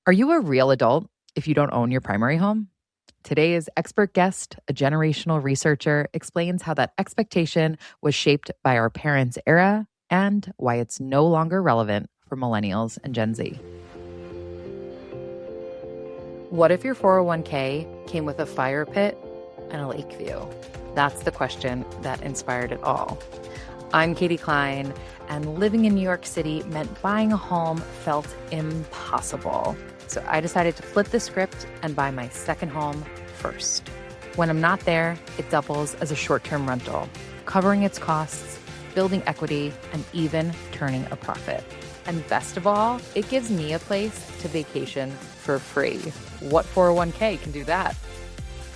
Are you a real adult if you don't own your primary home? Today's expert guest, a generational researcher, explains how that expectation was shaped by our parents' era and why it's no longer relevant for millennials and Gen Z. What if your 401k came with a fire pit and a lake view? That's the question that inspired it all. I'm Katie Klein, and living in New York City meant buying a home felt impossible. So I decided to flip the script and buy my second home first. When I'm not there, it doubles as a short-term rental, covering its costs, building equity, and even turning a profit. And best of all, it gives me a place to vacation for free. What 401k can do that?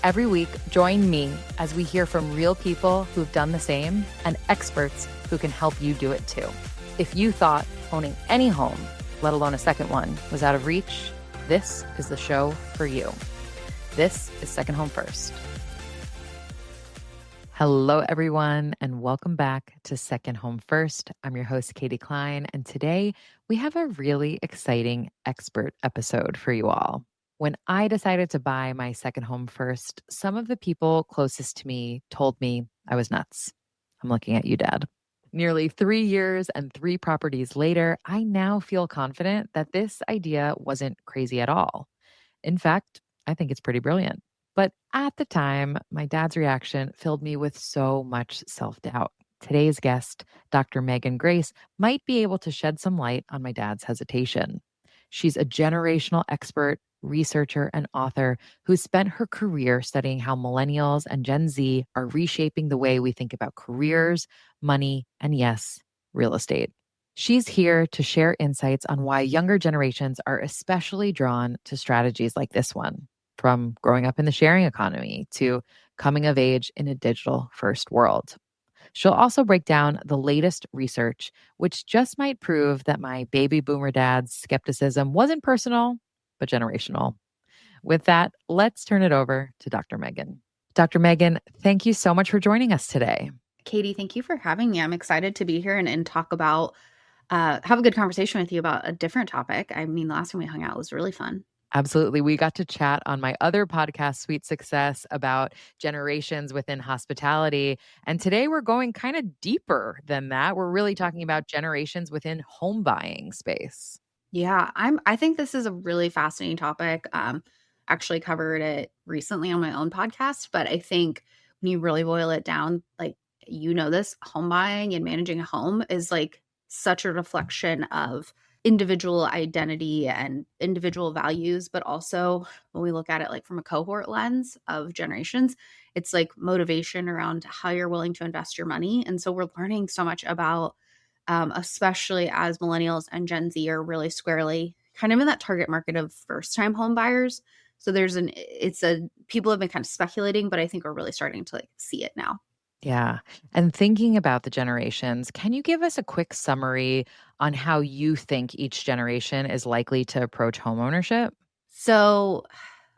Every week, join me as we hear from real people who've done the same and experts who can help you do it too. If you thought owning any home, let alone a second one, was out of reach, this is the show for you. This is Second Home First. Hello, everyone, and welcome back to Second Home First. I'm your host, Katie Klein, and today we have a really exciting expert episode for you all. When I decided to buy my second home first, some of the people closest to me told me I was nuts. I'm looking at you, Dad. Nearly 3 years and 3 properties later, I now feel confident that this idea wasn't crazy at all. In fact, I think it's pretty brilliant. But at the time, my dad's reaction filled me with so much self-doubt. Today's guest, Dr. Meghan Grace, might be able to shed some light on my dad's hesitation. She's a generational expert, researcher, and author who spent her career studying how millennials and Gen Z are reshaping the way we think about careers, money, and yes, real estate. She's here to share insights on why younger generations are especially drawn to strategies like this one, from growing up in the sharing economy to coming of age in a digital-first world. She'll also break down the latest research, which just might prove that my baby boomer dad's skepticism wasn't personal, but generational. With that, let's turn it over to Dr. Meghan. Dr. Meghan, thank you so much for joining us today. Katie, thank you for having me. I'm excited to be here and talk about, have a good conversation with you about a different topic. I mean, the last time we hung out was really fun. Absolutely. We got to chat on my other podcast, Sweet Success, about generations within hospitality. And today we're going kind of deeper than that. We're really talking about generations within home buying space. Yeah, I think this is a really fascinating topic. Actually covered it recently on my own podcast, but I think when you really boil it down, like, this home buying and managing a home is like such a reflection of individual identity and individual values, but also when we look at it like from a cohort lens of generations, it's like motivation around how you're willing to invest your money. And so we're learning so much about, especially as millennials and Gen Z are really squarely kind of in that target market of first-time home buyers. So people have been kind of speculating, but I think we're really starting to like see it now. Yeah. And thinking about the generations, can you give us a quick summary on how you think each generation is likely to approach home ownership? So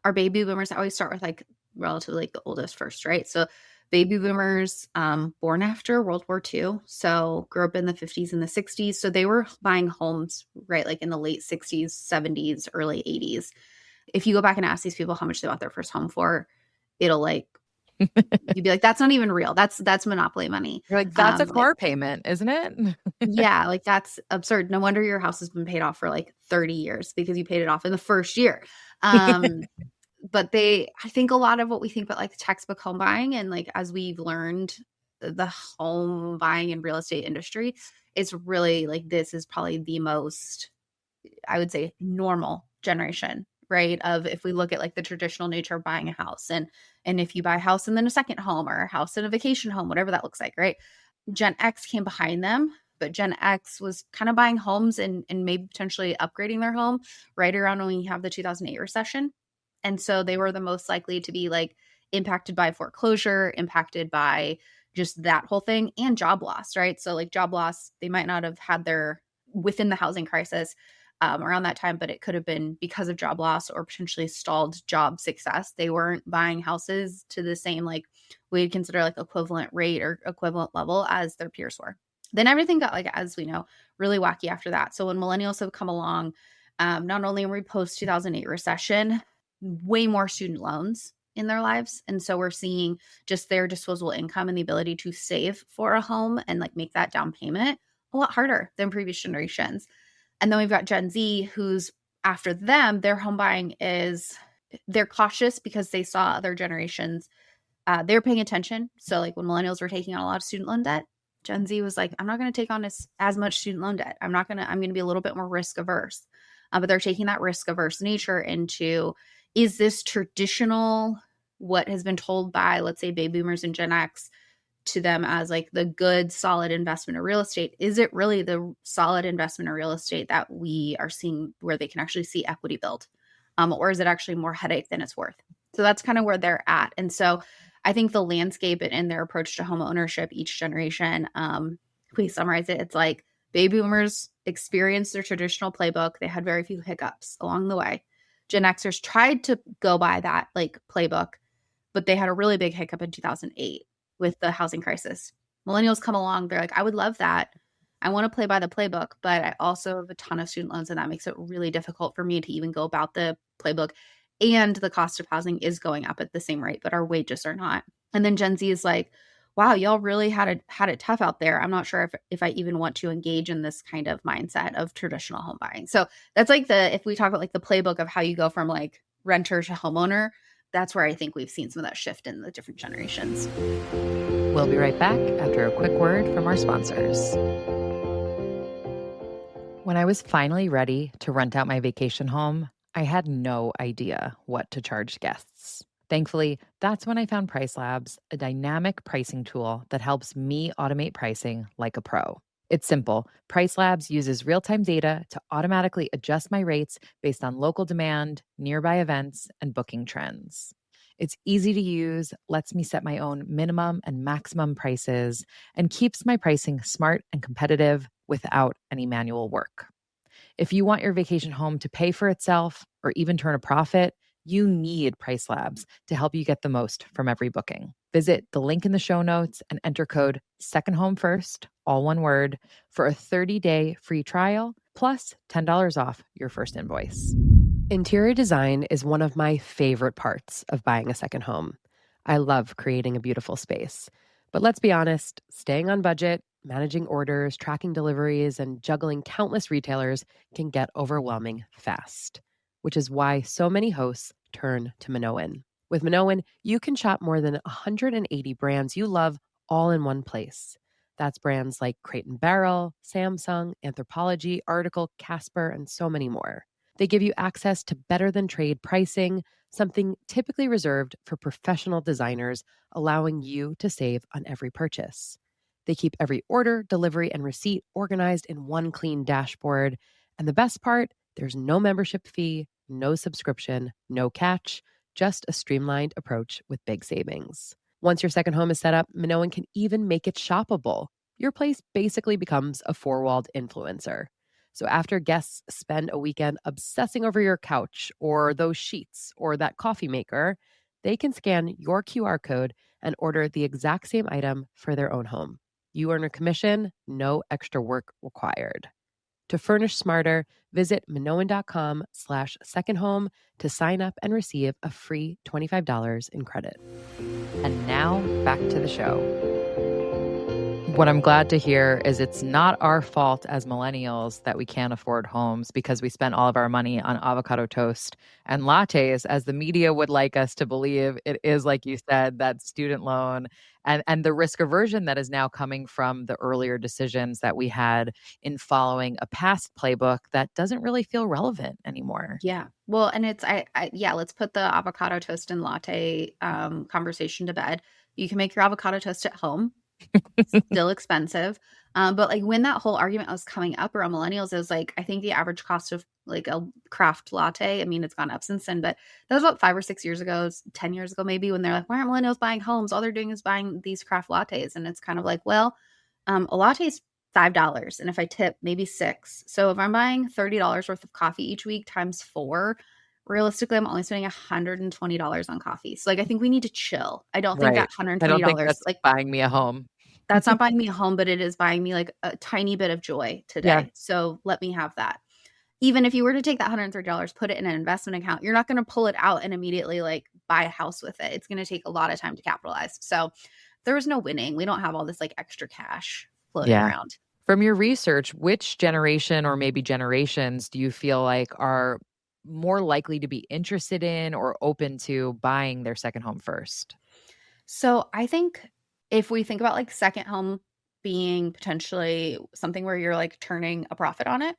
our baby boomers, I always start with like relatively like the oldest first, right? So baby boomers born after World War II, so grew up in the 50s and the 60s. So they were buying homes, right, like in the late 60s, 70s, early 80s. If you go back and ask these people how much they bought their first home for, it'll like, you'd be like, that's not even real. That's monopoly money. You're like, that's a car payment, isn't it? Yeah, like that's absurd. No wonder your house has been paid off for like 30 years because you paid it off in the first year. But I think a lot of what we think about like textbook home buying and like as we've learned the home buying and real estate industry, it's really like this is probably the most, I would say, normal generation, right? Of if we look at like the traditional nature of buying a house and if you buy a house and then a second home or a house and a vacation home, whatever that looks like, right? Gen X came behind them, but Gen X was kind of buying homes and maybe potentially upgrading their home right around when we have the 2008 recession. And so they were the most likely to be like impacted by foreclosure, impacted by just that whole thing and job loss, right? So like job loss, they might not have had their within the housing crisis around that time, but it could have been because of job loss or potentially stalled job success. They weren't buying houses to the same, like we'd consider like equivalent rate or equivalent level as their peers were. Then everything got like, as we know, really wacky after that. So when millennials have come along, Not only were we post 2008 recession, way more student loans in their lives. And so we're seeing just their disposable income and the ability to save for a home and like make that down payment a lot harder than previous generations. And then we've got Gen Z, who's after them, their home buying is they're cautious because they saw other generations. They're paying attention. So like when millennials were taking on a lot of student loan debt, Gen Z was like, I'm not going to take on as much student loan debt. I'm going to be a little bit more risk averse. But they're taking that risk averse nature into, is this traditional, what has been told by, let's say, baby boomers and Gen X to them as like the good, solid investment in real estate? Is it really the solid investment in real estate that we are seeing where they can actually see equity build? Or is it actually more headache than it's worth? So that's kind of where they're at. And so I think the landscape and their approach to home ownership, each generation, we summarize it. It's like baby boomers experienced their traditional playbook. They had very few hiccups along the way. Gen Xers tried to go by that like playbook, but they had a really big hiccup in 2008 with the housing crisis. Millennials come along. They're like, I would love that. I want to play by the playbook, but I also have a ton of student loans, and that makes it really difficult for me to even go about the playbook. And the cost of housing is going up at the same rate, but our wages are not. And then Gen Z is like, wow, y'all really had it tough out there. I'm not sure if I even want to engage in this kind of mindset of traditional home buying. So that's like if we talk about like the playbook of how you go from like renter to homeowner, that's where I think we've seen some of that shift in the different generations. We'll be right back after a quick word from our sponsors. When I was finally ready to rent out my vacation home, I had no idea what to charge guests. Thankfully, that's when I found Price Labs, a dynamic pricing tool that helps me automate pricing like a pro. It's simple. Price Labs uses real-time data to automatically adjust my rates based on local demand, nearby events, and booking trends. It's easy to use, lets me set my own minimum and maximum prices, and keeps my pricing smart and competitive without any manual work. If you want your vacation home to pay for itself or even turn a profit, you need Price Labs to help you get the most from every booking. Visit the link in the show notes and enter code SECONDHOMEFIRST, all one word, for a 30-day free trial plus $10 off your first invoice. Interior design is one of my favorite parts of buying a second home. I love creating a beautiful space. But let's be honest, staying on budget, managing orders, tracking deliveries, and juggling countless retailers can get overwhelming fast, which is why so many hosts turn to Minoan. With Minoan, you can shop more than 180 brands you love all in one place. That's brands like Crate and Barrel, Samsung, Anthropologie, Article, Casper, and so many more. They give you access to better than trade pricing, something typically reserved for professional designers, allowing you to save on every purchase. They keep every order, delivery, and receipt organized in one clean dashboard. And the best part, there's no membership fee, no subscription, no catch, just a streamlined approach with big savings. Once your second home is set up, Minoan can even make it shoppable. Your place basically becomes a four-walled influencer. So after guests spend a weekend obsessing over your couch or those sheets or that coffee maker, they can scan your QR code and order the exact same item for their own home. You earn a commission, no extra work required. To furnish smarter, visit minoan.com/secondhome to sign up and receive a free $25 in credit. And now back to the show. What I'm glad to hear is it's not our fault as millennials that we can't afford homes because we spent all of our money on avocado toast and lattes, as the media would like us to believe. It is, like you said, that student loan and the risk aversion that is now coming from the earlier decisions that we had in following a past playbook that doesn't really feel relevant anymore. Yeah. Well, and it's yeah, let's put the avocado toast and latte conversation to bed. You can make your avocado toast at home. Still expensive. But like when that whole argument was coming up around millennials, it was like, I think the average cost of like a craft latte, I mean, it's gone up since then, but that was about 5 or 6 years ago, 10 years ago, maybe, when they're like, why aren't millennials buying homes? All they're doing is buying these craft lattes. And it's kind of like, well, a latte is $5. And if I tip, maybe 6. So if I'm buying $30 worth of coffee each week times 4, realistically, I'm only spending $120 on coffee. So like, I think we need to chill. I don't think that Right. I don't think $120, that's like, buying me a home. that's not buying me a home, but it is buying me like a tiny bit of joy Yeah. today. So let me have that. even if you were to take that $130, put it in an investment account, you're not going to pull it out and immediately like buy a house with it. It's going to take a lot of time to capitalize. So there was no winning. We don't have all this like extra cash floating Yeah. around. From your research, which generation or maybe generations do you feel like are more likely to be interested in or open to buying their second home first? So I think if we think about like second home being potentially something where you're like turning a profit on it,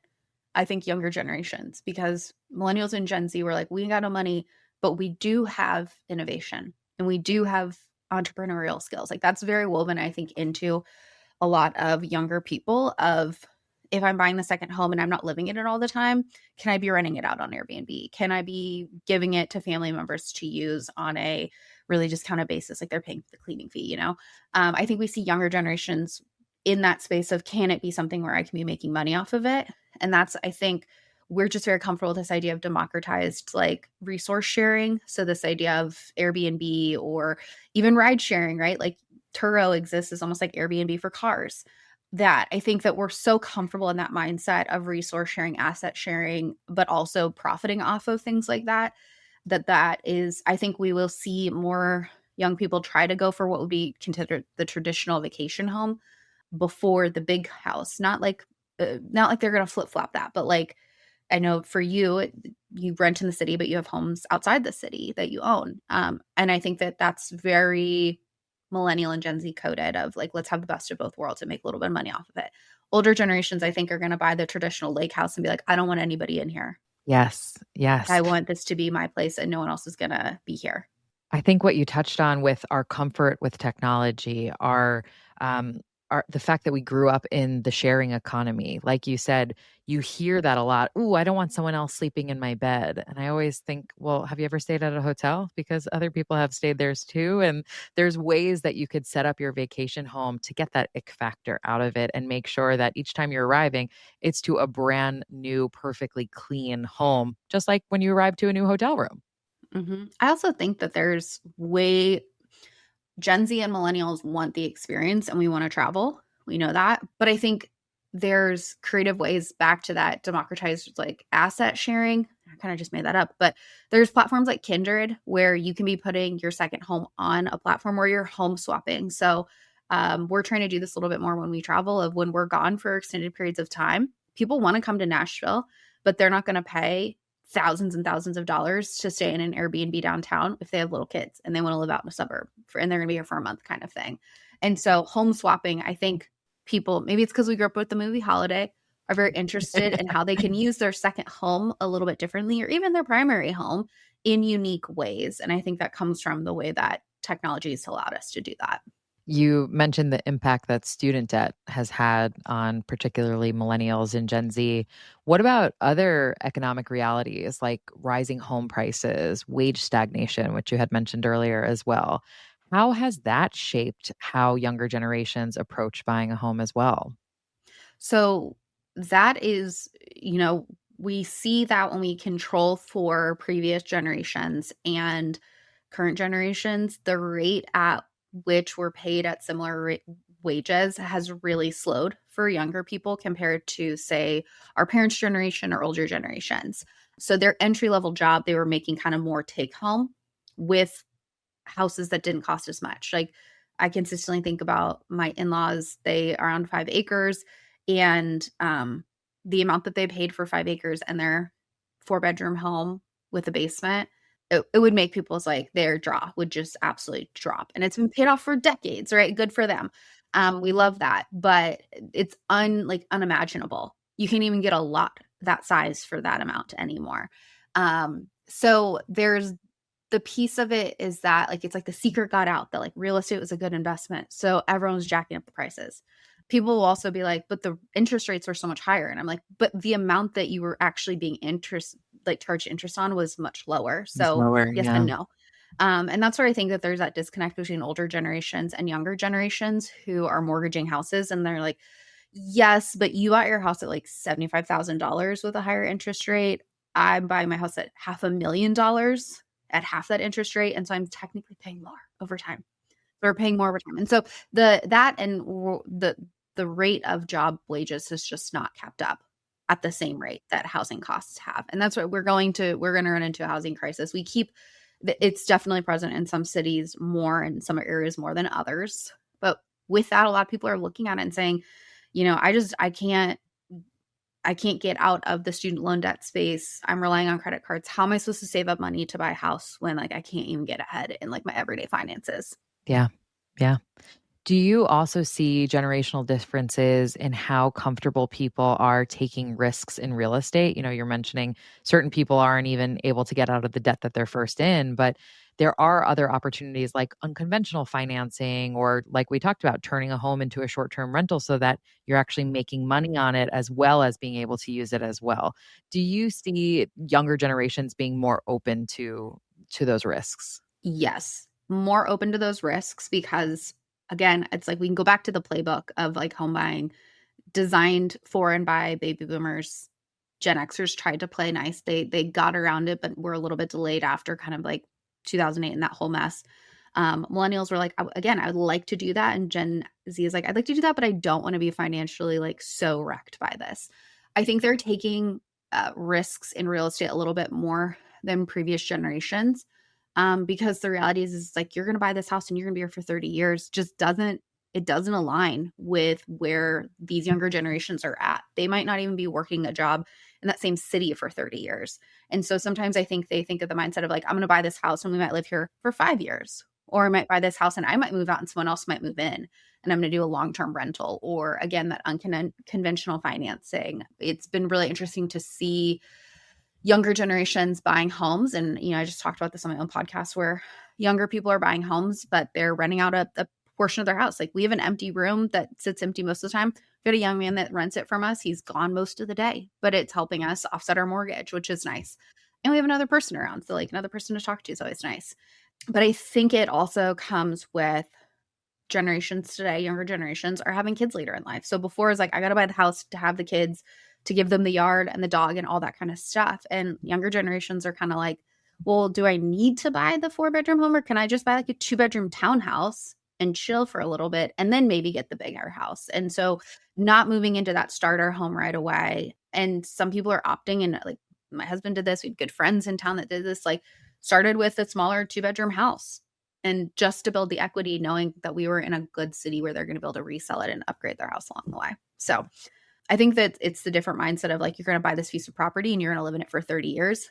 I think younger generations, because millennials and Gen Z were like, we ain't got no money, but we do have innovation and we do have entrepreneurial skills. Like that's very woven, I think, into a lot of younger people of if I'm buying the second home and I'm not living in it all the time, can I be renting it out on Airbnb? Can I be giving it to family members to use on a really discounted basis? Like they're paying for the cleaning fee, you know? I think we see younger generations in that space of can it be something where I can be making money off of it? And that's, I think, we're just very comfortable with this idea of democratized like resource sharing. So this idea of Airbnb or even ride sharing, right? Like Turo exists as almost like Airbnb for cars. That I think that we're so comfortable in that mindset of resource sharing, asset sharing, but also profiting off of things like that. That is, I think we will see more young people try to go for what would be considered the traditional vacation home before the big house. Not like they're going to flip flop that, but like I know for you, you rent in the city, but you have homes outside the city that you own. And I think that that's very millennial and Gen Z coded of like, let's have the best of both worlds and make a little bit of money off of it. Older generations, I think, are going to buy the traditional lake house and be like, I don't want anybody in here. Yes, I yes. want this to be my place and no one else is going to be here. I think what you touched on with our comfort with technology, um, the fact that we grew up in the sharing economy. Like you said, you hear that a lot. Ooh, I don't want someone else sleeping in my bed. And I always think, well, have you ever stayed at a hotel? Because other people have stayed theirs too. And there's ways that you could set up your vacation home to get that ick factor out of it and make sure that each time you're arriving, it's to a brand new, perfectly clean home, just like when you arrive to a new hotel room. I also think that there's way Gen Z and millennials want the experience and we want to travel. We know that. But I think there's creative ways back to that democratized like asset sharing. I kind of just made that up, but there's platforms like Kindred where you can be putting your second home on a platform where you're home swapping. So we're trying to do this a little bit more when we travel of when we're gone for extended periods of time. People want to come to Nashville, but they're not going to pay thousands and thousands of dollars to stay in an Airbnb downtown if they have little kids and they want to live out in a suburb and they're going to be here for a month kind of thing. And so home swapping, I think people, maybe it's because we grew up with the movie Holiday, are very interested in how they can use their second home a little bit differently or even their primary home in unique ways. And I think that comes from the way that technology has allowed us to do that. You mentioned the impact that student debt has had on particularly millennials and Gen Z. What about other economic realities like rising home prices, wage stagnation, which you had mentioned earlier as well? How has that shaped how younger generations approach buying a home as well? So that is, we see that when we control for previous generations and current generations, the rate at which we're paid at similar wages has really slowed for younger people compared to, say, our parents' generation or older generations. So their entry level job, they were making kind of more take home with houses that didn't cost as much. Like I consistently think about my in-laws, they are on 5 acres and the amount that they paid for 5 acres and their 4 bedroom home with a basement, it would make people's like their draw would just absolutely drop. And it's been paid off for decades, right? Good for them. We love that, but it's unimaginable. You can't even get a lot that size for that amount anymore. So there's the piece of it is that like it's like the secret got out that like real estate was a good investment. So everyone's jacking up the prices. People will also be like, but the interest rates were so much higher. And I'm like, but the amount that you were actually being charged interest on was much lower. It's So lower, yes and yeah. no. And that's where I think that there's that disconnect between older generations and younger generations who are mortgaging houses. And they're like, yes, but you bought your house at like $75,000 with a higher interest rate. I'm buying my house at $500,000 at half that interest rate. And so I'm technically paying more over time. We're paying more over time. And so the rate of job wages has just not kept up. at the same rate that housing costs have. And that's what we're going to run into a housing crisis. It's definitely present in some cities more, in some areas more than others. But with that, a lot of people are looking at it and saying, I can't get out of the student loan debt space. I'm relying on credit cards. How am I supposed to save up money to buy a house when like I can't even get ahead in like my everyday finances? Yeah. Yeah. Do you also see generational differences in how comfortable people are taking risks in real estate? You're mentioning certain people aren't even able to get out of the debt that they're first in, but there are other opportunities like unconventional financing, or like we talked about, turning a home into a short-term rental so that you're actually making money on it as well as being able to use it as well. Do you see younger generations being more open to those risks? Yes, more open to those risks because again, it's like we can go back to the playbook of like home buying designed for and by baby boomers. Gen Xers tried to play nice. They got around it, but were a little bit delayed after kind of like 2008 and that whole mess. Millennials were like, again, I would like to do that. And Gen Z is like, I'd like to do that, but I don't want to be financially like so wrecked by this. I think they're taking risks in real estate a little bit more than previous generations. Because the reality is like you're going to buy this house and you're going to be here for 30 years it doesn't align with where these younger generations are at. They might not even be working a job in that same city for 30 years. And so sometimes I think they think of the mindset of like, I'm going to buy this house and we might live here for 5 years. Or I might buy this house and I might move out and someone else might move in and I'm going to do a long-term rental. Or again, that unconventional financing. It's been really interesting to see younger generations buying homes. And, I just talked about this on my own podcast where younger people are buying homes, but they're renting out a portion of their house. Like we have an empty room that sits empty most of the time. We had a young man that rents it from us. He's gone most of the day, but it's helping us offset our mortgage, which is nice. And we have another person around. So like another person to talk to is always nice. But I think it also comes with generations today, younger generations are having kids later in life. So before it's like, I got to buy the house to have the kids, to give them the yard and the dog and all that kind of stuff. And younger generations are kind of like, well, do I need to buy the 4-bedroom home or can I just buy like a 2-bedroom townhouse and chill for a little bit and then maybe get the bigger house? And so not moving into that starter home right away. And some people are opting, and like my husband did this. We had good friends in town that did this, like started with a smaller 2-bedroom house and just to build the equity, knowing that we were in a good city where they're going to be able to resell it and upgrade their house along the way. So I think that it's the different mindset of like, you're going to buy this piece of property and you're going to live in it for 30 years.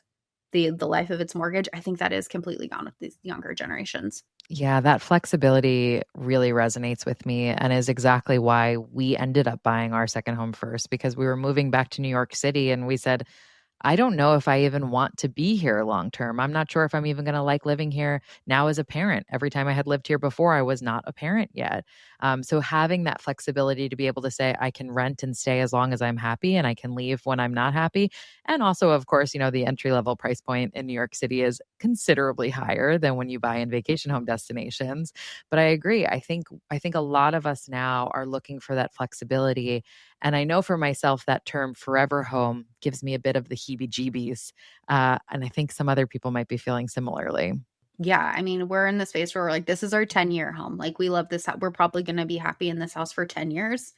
The life of its mortgage, I think that is completely gone with these younger generations. Yeah, that flexibility really resonates with me and is exactly why we ended up buying our second home first, because we were moving back to New York City and we said, I don't know if I even want to be here long term. I'm not sure if I'm even going to like living here now as a parent. Every time I had lived here before, I was not a parent yet. So having that flexibility to be able to say, I can rent and stay as long as I'm happy and I can leave when I'm not happy. And also, of course, the entry level price point in New York City is considerably higher than when you buy in vacation home destinations. But I agree. I think a lot of us now are looking for that flexibility. And I know for myself that term forever home gives me a bit of the heebie jeebies. And I think some other people might be feeling similarly. Yeah. I mean, we're in the space where we're like, this is our 10-year home. Like we love this. We're probably going to be happy in this house for 10 years,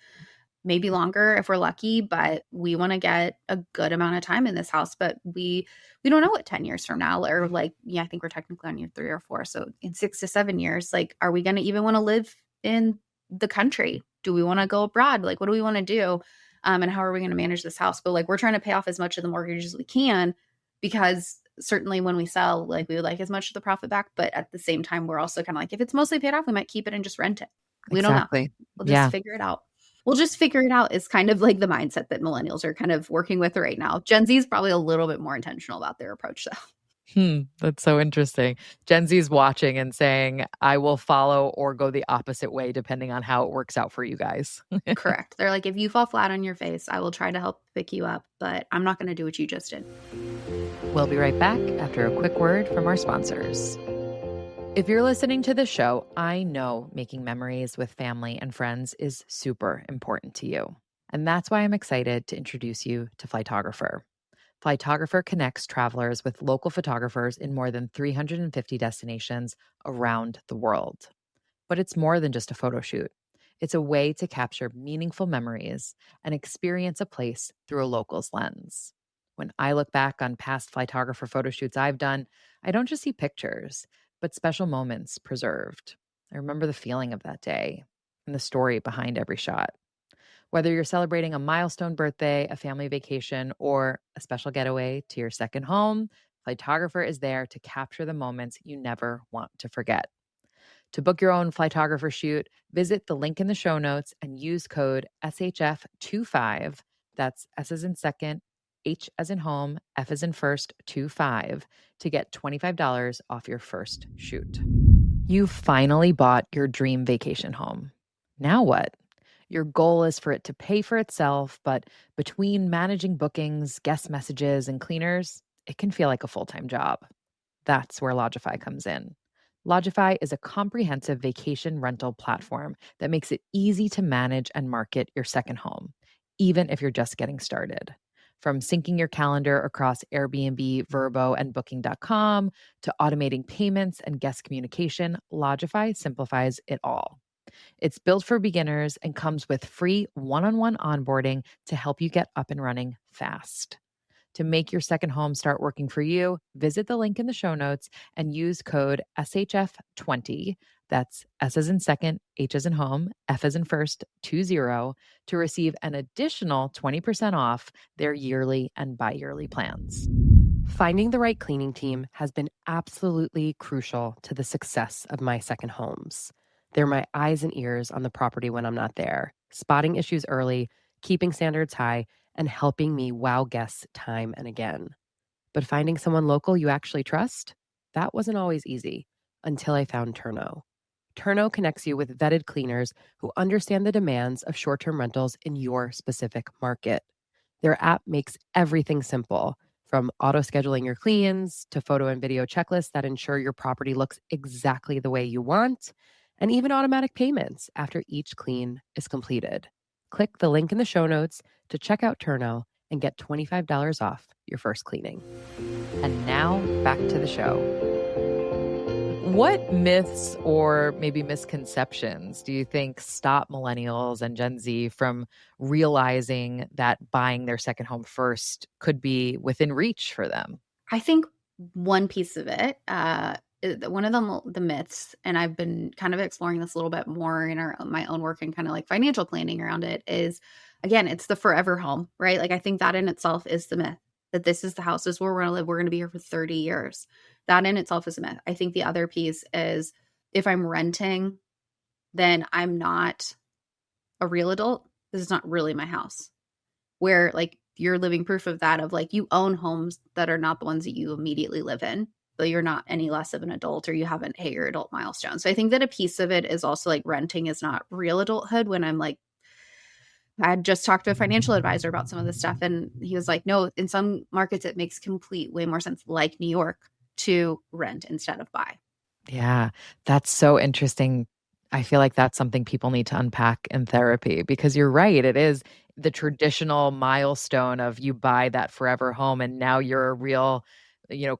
maybe longer if we're lucky, but we want to get a good amount of time in this house. But we don't know what 10 years from now, or like, yeah, I think we're technically on year 3 or 4. So in 6 to 7 years, like, are we going to even want to live in the country? Do we want to go abroad? Like, what do we want to do? And how are we going to manage this house? But like, we're trying to pay off as much of the mortgage as we can, because certainly when we sell, like we would like as much of the profit back. But at the same time, we're also kind of like, if it's mostly paid off, we might keep it and just rent it. We don't know. Exactly. We'll just Yeah. figure it out. We'll just figure it out is kind of like the mindset that millennials are kind of working with right now. Gen Z is probably a little bit more intentional about their approach though. That's so interesting. Gen Z's watching and saying, I will follow or go the opposite way depending on how it works out for you guys. Correct. They're like, if you fall flat on your face, I will try to help pick you up, but I'm not going to do what you just did. We'll be right back after a quick word from our sponsors. If you're listening to the show, I know making memories with family and friends is super important to you. And that's why I'm excited to introduce you to Flightographer. Flightographer connects travelers with local photographers in more than 350 destinations around the world. But it's more than just a photo shoot. It's a way to capture meaningful memories and experience a place through a local's lens. When I look back on past Flytographer photo shoots I've done, I don't just see pictures, but special moments preserved. I remember the feeling of that day and the story behind every shot. Whether you're celebrating a milestone birthday, a family vacation, or a special getaway to your second home, Flytographer is there to capture the moments you never want to forget. To book your own Flytographer shoot, visit the link in the show notes and use code SHF25. That's S as in second, H as in home, F as in first, 25 to get $25 off your first shoot. You finally bought your dream vacation home. Now what? Your goal is for it to pay for itself, but between managing bookings, guest messages, and cleaners, it can feel like a full-time job. That's where Lodify comes in. Lodify is a comprehensive vacation rental platform that makes it easy to manage and market your second home, even if you're just getting started. From syncing your calendar across Airbnb, Vrbo, and Booking.com to automating payments and guest communication, Lodify simplifies it all. It's built for beginners and comes with free one-on-one onboarding to help you get up and running fast. To make your second home start working for you, visit the link in the show notes and use code SHF20. That's S as in second, H as in home, F as in first, 20 to receive an additional 20% off their yearly and bi-yearly plans. Finding the right cleaning team has been absolutely crucial to the success of my second homes. They're my eyes and ears on the property when I'm not there, spotting issues early, keeping standards high, and helping me wow guests time and again. But finding someone local you actually trust, that wasn't always easy until I found Turno. Turno connects you with vetted cleaners who understand the demands of short-term rentals in your specific market. Their app makes everything simple, from auto-scheduling your cleans to photo and video checklists that ensure your property looks exactly the way you want, and even automatic payments after each clean is completed. Click the link in the show notes to check out Turno and get $25 off your first cleaning. And now back to the show. What myths or maybe misconceptions do you think stop millennials and Gen Z from realizing that buying their second home first could be within reach for them? I think one piece of it, one of the myths, and I've been kind of exploring this a little bit more in my own work and kind of like financial planning around it, is again, it's the forever home, right? Like I think that in itself is the myth, that this is the house, this is where we're going to live. We're going to be here for 30 years. That in itself is a myth. I think the other piece is if I'm renting, then I'm not a real adult. This is not really my house. Where like you're living proof of that, of like you own homes that are not the ones that you immediately live in, but you're not any less of an adult, or you haven't hit your adult milestone. So I think that a piece of it is also like renting is not real adulthood. When I'm like, I had just talked to a financial advisor about some of this stuff, and he was like, no, in some markets, it makes way more sense, like New York, to rent instead of buy. Yeah, that's so interesting. I feel like that's something people need to unpack in therapy, because you're right. It is the traditional milestone of you buy that forever home and now you're a real,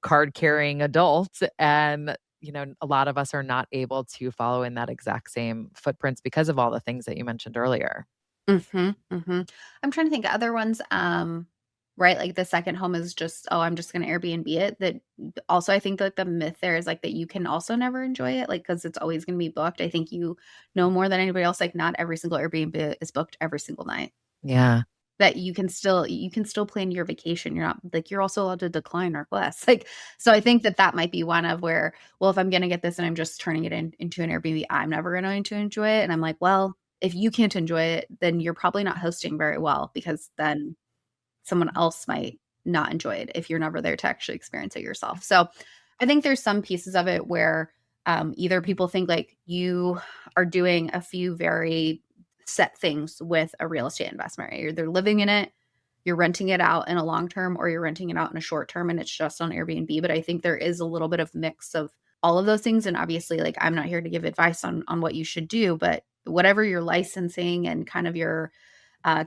card carrying adult. And, a lot of us are not able to follow in that exact same footprints because of all the things that you mentioned earlier. Mm-hmm, mm-hmm. I'm trying to think of other ones. Right, like the second home is just, oh, I'm just going to Airbnb it. That also, I think that the myth there is like that you can also never enjoy it, like because it's always going to be booked. I think you know more than anybody else, like not every single Airbnb is booked every single night. Yeah. That you can still plan your vacation. You're not like, you're also allowed to decline requests. Like, so I think that might be one of where, well, if I'm going to get this and I'm just turning it into an Airbnb, I'm never going to enjoy it. And I'm like, well, if you can't enjoy it, then you're probably not hosting very well, because then someone else might not enjoy it if you're never there to actually experience it yourself. So I think there's some pieces of it where either people think like you are doing a few very set things with a real estate investment, right? You're either living in it, you're renting it out in a long term, or you're renting it out in a short term and it's just on Airbnb. But I think there is a little bit of mix of all of those things. And obviously, like, I'm not here to give advice on what you should do, but whatever your licensing and kind of your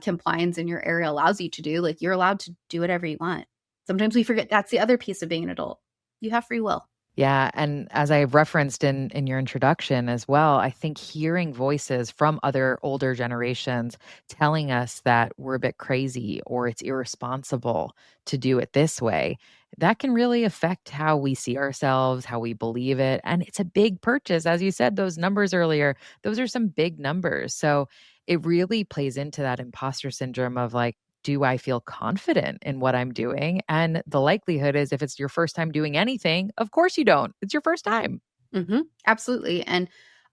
compliance in your area allows you to do, like, you're allowed to do whatever you want. Sometimes we forget that's the other piece of being an adult. You have free will. Yeah. And as I referenced in your introduction as well, I think hearing voices from other older generations telling us that we're a bit crazy or it's irresponsible to do it this way, that can really affect how we see ourselves, how we believe it. And it's a big purchase. As you said, those numbers earlier, those are some big numbers. So it really plays into that imposter syndrome of like, do I feel confident in what I'm doing? And the likelihood is if it's your first time doing anything, of course you don't. It's your first time. Absolutely. And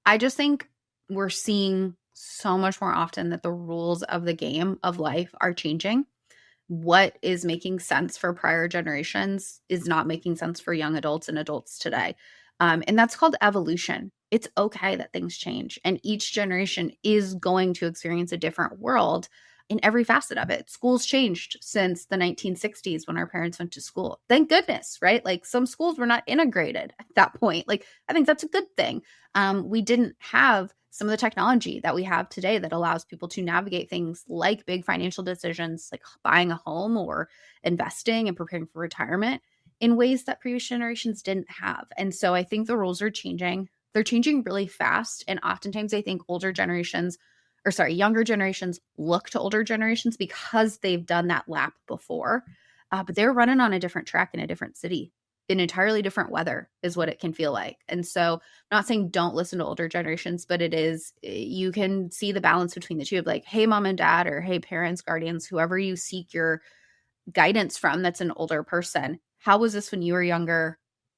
I just think we're seeing so much more often that the rules of the game of life are changing. What is making sense for prior generations is not making sense for young adults and adults today. And that's called evolution. It's okay that things change. And each generation is going to experience a different world in every facet of it. Schools changed since the 1960s when our parents went to school. Thank goodness, right? Like some schools were not integrated at that point. Like I think that's a good thing. We didn't have some of the technology that we have today that allows people to navigate things like big financial decisions, like buying a home or investing and preparing for retirement in ways that previous generations didn't have. And so I think the rules are changing. They're changing really fast. And oftentimes I think younger generations look to older generations because they've done that lap before. But they're running on a different track in a different city, in entirely different weather is what it can feel like. And so I'm not saying don't listen to older generations, but you can see the balance between the two of like, hey, mom and dad, or hey, parents, guardians, whoever you seek your guidance from that's an older person. How was this when you were younger?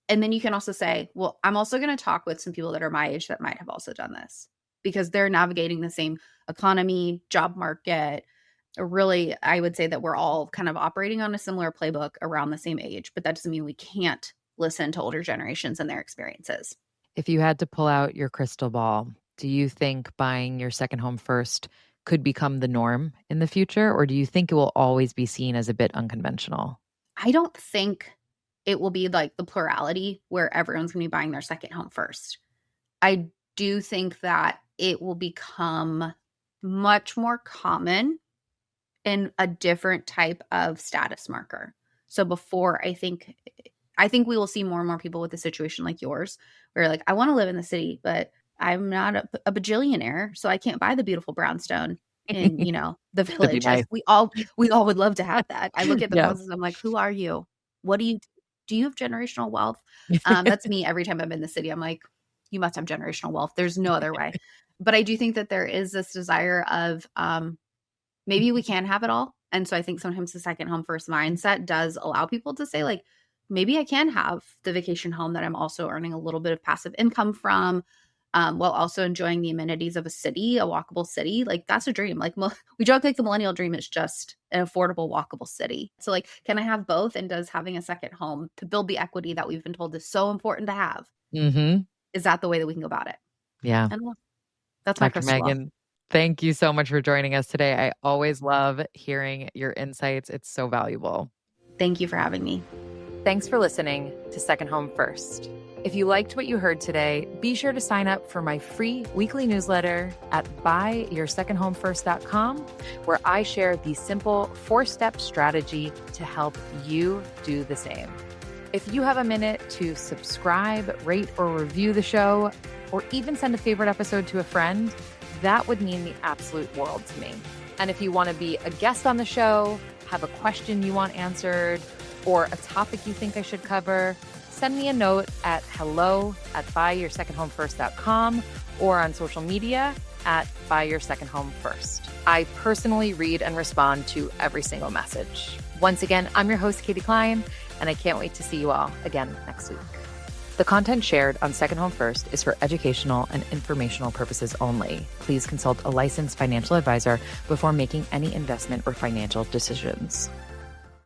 And then you can also say, well, I'm also going to talk with some people that are my age that might have also done this because they're navigating the same economy, job market. Really, I would say that we're all kind of operating on a similar playbook around the same age, but that doesn't mean we can't listen to older generations and their experiences. If you had to pull out your crystal ball, do you think buying your second home first could become the norm in the future? Or do you think it will always be seen as a bit unconventional? I don't think it will be like the plurality where everyone's going to be buying their second home first. I do think that it will become much more common in a different type of status marker. So before, I think we will see more and more people with a situation like yours where like, I want to live in the city, but I'm not a bajillionaire, so I can't buy the beautiful brownstone in, the That'd be village. nice. We all would love to have that. I look at the Yeah. houses, I'm like, who are you? What do you have generational wealth? That's me every time I'm in the city. I'm like, you must have generational wealth. There's no other way. But I do think that there is this desire of maybe we can have it all. And so I think sometimes the second home first mindset does allow people to say like, maybe I can have the vacation home that I'm also earning a little bit of passive income from, while also enjoying the amenities of a city, a walkable city. Like that's a dream. Like we joke like the millennial dream is just an affordable, walkable city. So like, can I have both? And does having a second home to build the equity that we've been told is so important to have? Mm-hmm. Is that the way that we can go about it? Yeah. And that's my Dr. crystal ball. Meghan, thank you so much for joining us today. I always love hearing your insights. It's so valuable. Thank you for having me. Thanks for listening to Second Home First. If you liked what you heard today, be sure to sign up for my free weekly newsletter at buyyoursecondhomefirst.com, where I share the simple 4-step strategy to help you do the same. If you have a minute to subscribe, rate, or review the show, or even send a favorite episode to a friend, that would mean the absolute world to me. And if you want to be a guest on the show, have a question you want answered, or a topic you think I should cover, send me a note at hello@buyyoursecondhomefirst.com or on social media at buyyoursecondhomefirst. I personally read and respond to every single message. Once again, I'm your host, Katie Klein, and I can't wait to see you all again next week. The content shared on Second Home First is for educational and informational purposes only. Please consult a licensed financial advisor before making any investment or financial decisions.